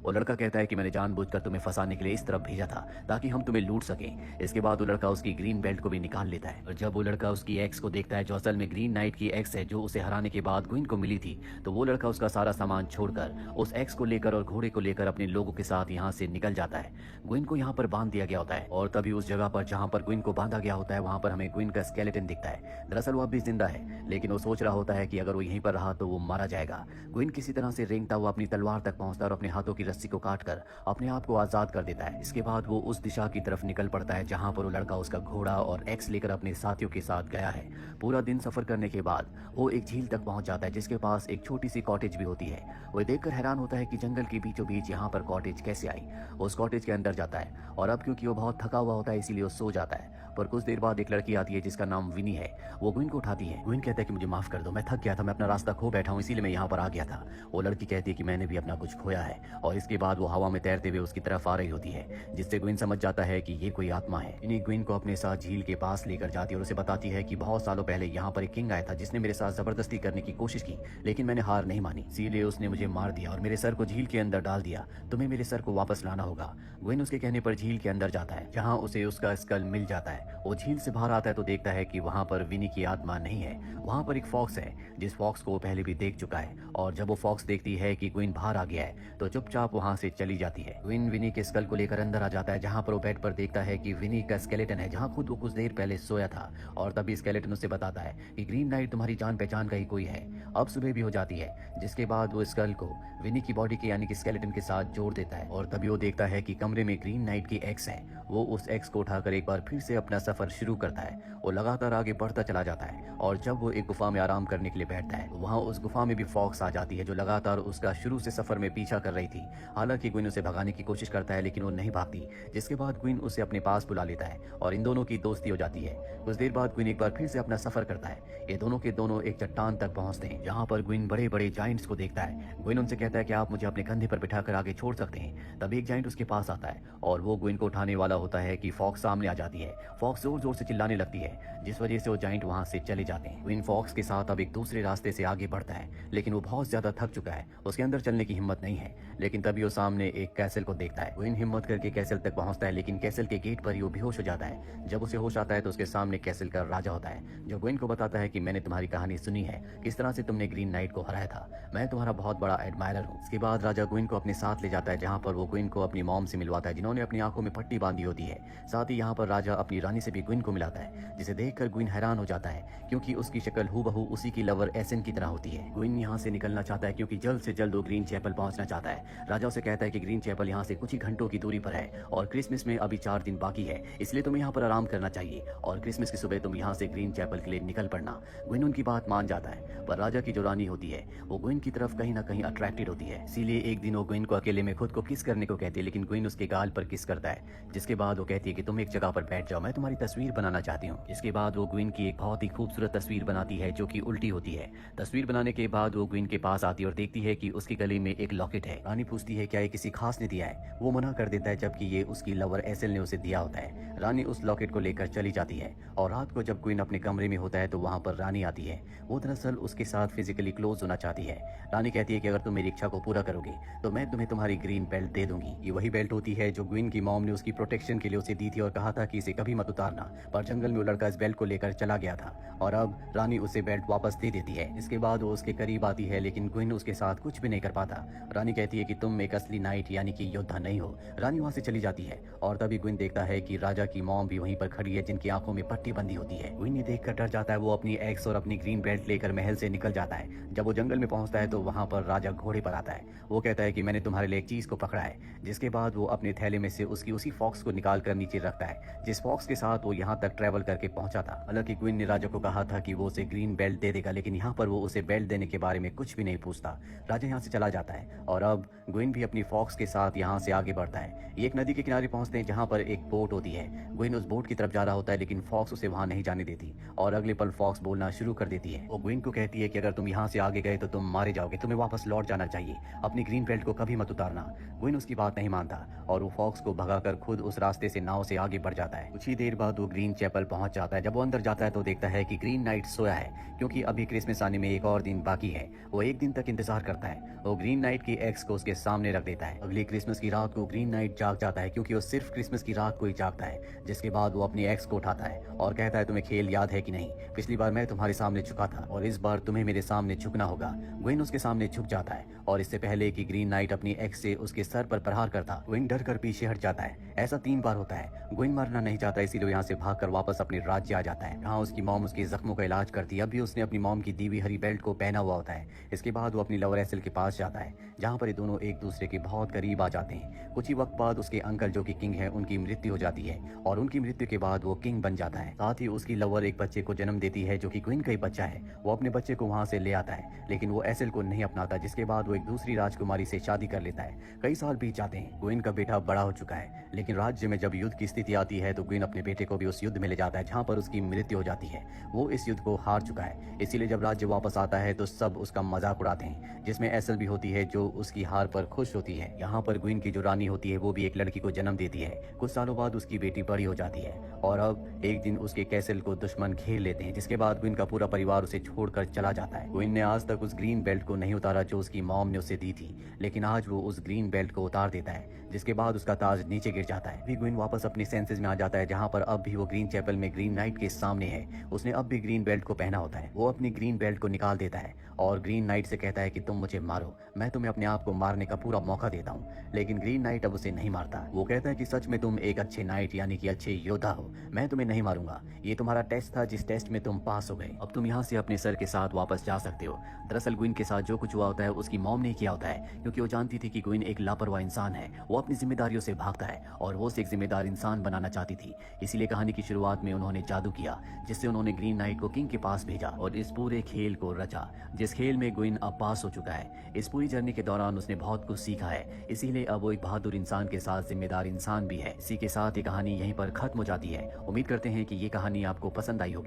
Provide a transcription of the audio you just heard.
वो लड़का कहता है कि मैंने जानबूझकर तुम्हें फंसाने के लिए इस तरफ भेजा था ताकि हम तुम्हें लूट सकें। इसके बाद वो लड़का उसकी ग्रीन बेल्ट को भी निकाल लेता है और जब वो लड़का उसकी एक्स को देखता है जो असल में ग्रीन नाइट की एक्स है जो उसे हराने के बाद ग्विन को मिली थी, तो वो लड़का उसका सारा सामान छोड़कर उस एक्स को लेकर और घोड़े को लेकर अपने लोगों के साथ यहाँ से निकल जाता है। ग्विन को यहाँ पर बांध दिया गया होता है और तभी उस जगह पर जहाँ पर ग्विन को बांधा गया होता है वहाँ पर हमें ग्विन का स्केलेटन दिखता है। दरअसल वो अब भी जिंदा है, लेकिन वो सोच रहा होता है कि अगर वो यहीं पर रहा तो वो मारा जाएगा। ग्विन किसी तरह से रेंगता हुआ अपनी तलवार तक पहुंचता है और अपने हाथों की रस्सी को काटकर अपने आप को आजाद कर देता है। इसके बाद वो उस दिशा की तरफ निकल पड़ता है जहां पर वो लड़का उसका घोड़ा और एक्स लेकर अपने साथियों के साथ गया है। पूरा दिन सफर करने के बाद वो एक झील तक पहुंच जाता है जिसके पास एक छोटी सी कॉटेज भी होती है। वो देखकर हैरान होता है कि जंगल के बीचों बीच यहाँ पर कॉटेज कैसे आई। वो उस कॉटेज के अंदर जाता है और अब क्योंकि वो बहुत थका हुआ होता है इसीलिए वो सो जाता है। पर कुछ देर बाद एक लड़की आती है जिसका नाम विनी है। वो ग्विन को उठाती है। ग्विन कहता है कि मुझे माफ कर दो, मैं थक गया था, मैं अपना रास्ता खो बैठा हूँ इसीलिए मैं यहाँ पर आ गया था। वो लड़की कहती है कि मैंने भी अपना कुछ खोया है और इसके बाद वो हवा में तैरते हुए उसकी तरफ आ रही होती है जिससे ग्विन समझ जाता है कि ये कोई आत्मा है। इन्हीं ग्विन को अपने साथ झील के पास लेकर जाती है और उसे बताती है कि बहुत सालों पहले यहाँ पर एक किंग आया था जिसने मेरे साथ जबरदस्ती करने की कोशिश की, लेकिन मैंने हार नहीं मानी, इसीलिए उसने मुझे मार दिया और मेरे सर को झील के अंदर डाल दिया। तुम्हें मेरे सर को वापस लाना होगा। ग्विन उसके कहने पर झील के अंदर जाता है जहाँ उसे उसका स्कल मिल जाता है। वो झील से बाहर आता है तो देखता है कि वहाँ पर विनी की आत्मा नहीं है, वहाँ पर एक फॉक्स है जिस फॉक्स को वो पहले भी देख चुका है। और जब वो फॉक्स देखती है कि ग्विन बाहर आ गया है तो चुपचाप वहाँ से चली जाती है। ग्विन विनी के स्कल को लेकर अंदर आ जाता है जहाँ पर वो बेड पर देखता है कि विनी का स्केलेटन है जहाँ खुद वो कुछ देर पहले सोया था। और तभी स्केलेटन उससे बताता है कि ग्रीन नाइट तुम्हारी जान पहचान का ही कोई है। अब सुबह भी हो जाती है जिसके बाद वो स्कल को विनी की बॉडी के यानी कि स्केलेटन के साथ जोड़ देता है और तभी वो देखता है कि कमरे में ग्रीन नाइट की एक्स है। वो उस एक्स को उठाकर एक बार फिर से अपना सफर शुरू करता है। वो लगातार आगे बढ़ता चला जाता है और जब वो एक गुफा में आराम करने के लिए बैठता है वहाँ उस गुफा में भी फॉक्स आ जाती है जो लगातार उसका शुरू से सफर में पीछा कर रही थी। हालांकि ग्विन उसे भगाने की कोशिश करता है लेकिन वो नहीं भागती, जिसके बाद ग्विन उसे अपने पास बुला लेता है और इन दोनों की दोस्ती हो जाती है। कुछ देर बाद ग्विन एक बार फिर से अपना सफर करता है। ये दोनों के दोनों एक चट्टान तक पहुंचते हैं जहाँ पर ग्विन बड़े बड़े जाइंट्स को देखता है। ग्विन उनसे कहता है कि आप मुझे अपने कंधे पर बिठाकर आगे छोड़ सकते हैं। तभी एक जाइंट उसके पास आता है और वो ग्विन को उठाने वाला होता है कि फॉक्स सामने आ जाती है। फॉक्स जोर जोर से चिल्लाने लगती है जिस वजह से वो जाइंट वहां से चले जाते हैं। ग्विन फॉक्स के साथ अब एक दूसरे रास्ते से आगे बढ़ता है लेकिन वो बहुत ज्यादा थक चुका है, उसके अंदर चलने की हिम्मत नहीं है। लेकिन तभी वो सामने एक कैसल को देखता है। ग्विन हिम्मत करके कैसल तक पहुंचता है लेकिन कैसल के गेट पर ही वो बेहोश हो जाता है। जब उसे होश आता है तो उसके सामने कैसल का राजा होता है जो ग्विन को बताता है कि मैंने तुम्हारी कहानी सुनी है, किस तरह से तुमने ग्रीन नाइट को हराया था, मैं तुम्हारा बहुत बड़ा एडमायरर हूँ। इसके बाद राजा ग्विन को अपने साथ ले जाता है जहाँ पर वो ग्विन को अपनी मॉम से मिलवाता है जिन्होंने अपनी आंखों में पट्टी बांधी होती है। साथ ही यहाँ पर राजा अपनी रानी से भी ग्विन को मिलाता है जिसे देखकर ग्विन हैरान हो जाता है क्योंकि उसकी शक्ल हूबहू उसी की लवर एसन की तरह होती है। ग्विन यहाँ से निकलना चाहता है क्योंकि जल्द से जल्द वो ग्रीन चैपल पहुंचना चाहता है। राजा उसे कहता है कि ग्रीन चैपल यहाँ से कुछ ही घंटों की दूरी पर है और क्रिसमस में अभी 4 दिन बाकी है, इसलिए तुम्हें यहाँ पर आराम करना चाहिए और क्रिसमस की सुबह तुम यहाँ से ग्रीन चैपल के लिए निकल पड़ना। ग्विन उनकी बात मान जाता है पर राजा की जो रानी होती है वो ग्विन की तरफ कहीं ना कहीं अट्रैक्टेड होती है, इसीलिए एक दिन वो ग्विन को अकेले में खुद को किस करने को कहती है लेकिन ग्विन उसके गाल पर किस करता है। जिसके बाद वो कहती है कि तुम एक जगह पर बैठ जाओ, मैं तुम्हारी तस्वीर बनाना चाहती हूँ। इसके बाद वो ग्विन की एक बहुत ही खूबसूरत तस्वीर बनाती है जो कि उल्टी होती है। तस्वीर बनाने के बाद वो ग्विन के पास आती है और देखती है कि उसके गले में एक लॉकेट है। रानी पूछती है क्या ये किसी खास ने दिया है, वो मना कर देता है जबकि ये उसकी लवर एसेल ने उसे दिया होता है। रानी उस लॉकेट को लेकर चली जाती है और रात को जब ग्विन अपने कमरे में होता है तो वहाँ पर रानी आती है। वो दरअसल उसके साथ फिजिकली क्लोज होना चाहती है। रानी कहती है कि अगर तुम मेरी इच्छा को पूरा करोगे तो मैं तुम्हें तुम्हारी ग्रीन बेल्ट दे दूंगी। ये वही बेल्ट होती है जो ग्विन की मॉम ने उसकी प्रोटेक्शन के लिए उसे दी थी और कहा था कि इसे कभी मत उतारना, पर जंगल में वो लड़का इस बेल्ट को लेकर चला गया था और अब रानी उसे बेल्ट वापस दे देती है। इसके बाद वो उसके करीब आती है लेकिन ग्विन उसके साथ कुछ भी नहीं कर पाता। रानी कहती है कि तुम एक असली नाइट यानी कि योद्धा नहीं हो। रानी वहाँ से चली जाती है और तभी ग्विन देखता है कि राजा की मॉम भी वहीं पर खड़ी है जिनकी आंखों में पट्टी बंधी होती है। ग्विन ये देखकर डर जाता है। वो अपनी एक्स और अपनी ग्रीन बेल्ट लेकर महल से निकल जाता है। जब वो जंगल में पहुंचता है तो वहाँ पर राजा घोड़े पर आता है। वो कहता है कि मैंने तुम्हारे लिए एक चीज को पकड़ा है। जिसके बाद वो अपने थैले में से उसकी उसी फॉक्स को निकाल कर नीचे रखता है जिस फॉक्स के साथ वो यहाँ तक ट्रेवल करके पहुंचा था। हालांकि ग्विन ने राजा को कहा था कि वो उसे ग्रीन बेल्ट दे देगा लेकिन यहाँ पर वो उसे बेल्ट देने के बारे में कुछ भी नहीं पूछता। राजा यहाँ से चला जाता है और अब ग्विन भी अपनी फॉक्स के साथ यहाँ से आगे बढ़ता है। ये एक नदी के किनारे पहुंचते हैं जहाँ पर एक बोट होती है। ग्विन उस बोट की तरफ जा रहा होता है लेकिन फॉक्स उसे वहां नहीं जाने देती और अगले पल फॉक्स बोलना शुरू कर देती है। वो ग्विन को कहती है कि अगर तुम यहाँ से आगे गए तो तुम मारे जाओगे, तुम्हें वापस लौट जाना चाहिए, अपनी ग्रीन बेल्ट को कभी मत उतारना। ग्विन उसकी बात नहीं मानता और वो फॉक्स को भगाकर खुद उस रास्ते से नाव से आगे बढ़ जाता है। कुछ ही देर बाद वो ग्रीन चैपल पहुंच जाता है। जब वो अंदर जाता है तो देखता है कि ग्रीन नाइट सोया है क्योंकि अभी क्रिसमस आने में एक और दिन बाकी है। वो एक दिन तक इंतजार करता है। वो ग्रीन नाइट की एक्स को उसके सामने सामने रख देता है। अगली क्रिसमस की रात को ग्रीन नाइट जाग जाता है क्योंकि वो सिर्फ क्रिसमस की रात को ही जागता है। जिसके बाद वो अपनी एक्स को उठाता है और कहता है, तुम्हें खेल याद है कि नहीं? पिछली बार मैं तुम्हारे सामने झुका था और इस बार तुम्हें मेरे सामने झुकना होगा। ग्वेन उसके सामने झुक जाता है और इससे पहले कि ग्रीन नाइट अपनी एक्स से उसके सर पर प्रहार करता, ग्वेन डर कर पीछे हट जाता है। ऐसा 3 बार होता है। ग्वेन मरना नहीं चाहता, इसीलिए यहाँ से भागकर वापस अपने राज्य आ जाता है। यहाँ उसकी मॉम उसके जख्मों का इलाज करती है। अभी उसने अपनी मॉम की दी हुई हरी बेल्ट को पहना हुआ होता है। इसके बाद वो अपनी लवर एसेल के पास जाता है, जहाँ पर ये दोनों एक दूसरे के बहुत करीब आ जाते हैं। कुछ ही वक्त बाद उसके अंकल जो कि किंग है, उनकी मृत्यु हो जाती है और उनकी मृत्यु के बाद वो किंग बन जाता है। साथ ही उसकी लवर एक बच्चे को जन्म देती है जो कि क्वीन का ही बच्चा है। वो अपने बच्चे को वहाँ से ले आता है, लेकिन वो एसेल को नहीं अपनाता। जिसके बाद वो एक दूसरी राजकुमारी से शादी कर लेता है। कई साल बीत जाते हैं। क्वीन का बेटा बड़ा हो चुका है, लेकिन राज्य में जब युद्ध की स्थिति आती है तो क्वीन अपने बेटे को भी उस युद्ध में ले जाता है जहाँ पर उसकी मृत्यु हो जाती है। वो इस युद्ध को हार चुका है, इसीलिए जब राज्य वापस आता है तो सब उसका मजाक उड़ाते हैं, जिसमें एसेल भी होती है जो उसकी हार पर खुश होती है। यहाँ पर क्वीन की जो रानी होती है वो भी एक लड़की को जन्म देती है। कुछ सालों बाद उसकी बेटी बड़ी हो जाती है और अब एक दिन उसके कैसल को दुश्मन घेर लेते हैं, जिसके बाद क्वीन का पूरा परिवार उसे छोड़कर चला जाता है। क्वीन ने आज तक उस ग्रीन बेल्ट को नहीं उतारा जो उसकी मॉम ने उसे दी थी, लेकिन आज वो उस ग्रीन बेल्ट को उतार देता है, जिसके बाद उसका ताज नीचे गिर जाता है। भी क्वीन वापस अपने सेंसेस में आ जाता है, जहाँ पर अब भी वो ग्रीन चैपल में ग्रीन नाइट के सामने है। उसने अब भी ग्रीन बेल्ट को पहना होता है। वो अपनी ग्रीन बेल्ट को निकाल देता है और ग्रीन नाइट से कहता है कि तुम मुझे मारो, मैं तुम्हें अपने आप को मारने का पूरा मौका देता हूँ। लेकिन ग्रीन नाइट अब उसे नहीं मारता। वो कहता है कि सच में तुम एक अच्छे नाइट यानी कि अच्छे योद्धा हो, मैं तुम्हें नहीं मारूंगा। ये तुम्हारा टेस्ट था, जिस टेस्ट में तुम पास हो गए। अब तुम यहाँ से अपने सर के साथ वापस जा सकते हो। दरअसल क्वीन के साथ जो कुछ हुआ होता है उसकी मॉम ने किया होता है, क्योंकि वो जानती थी कि क्वीन एक लापरवाह इंसान है। वो अपनी जिम्मेदारियों से भागता है और वो उसे एक जिम्मेदार इंसान बनाना चाहती थी। इसीलिए कहानी की शुरुआत में उन्होंने जादू किया, जिससे उन्होंने ग्रीन नाइट को किंग के पास भेजा और इस पूरे खेल को रचा, जिस खेल में क्वीन अब पास हो चुका है। इस पूरी जर्नी के दौरान उसने बहुत कुछ सीखा है, इसीलिए अब वो एक बहादुर इंसान के साथ जिम्मेदार इंसान भी है। इसी के साथ ये कहानी यहीं पर खत्म हो जाती है। उम्मीद करते हैं कि ये कहानी आपको पसंद आई होगी।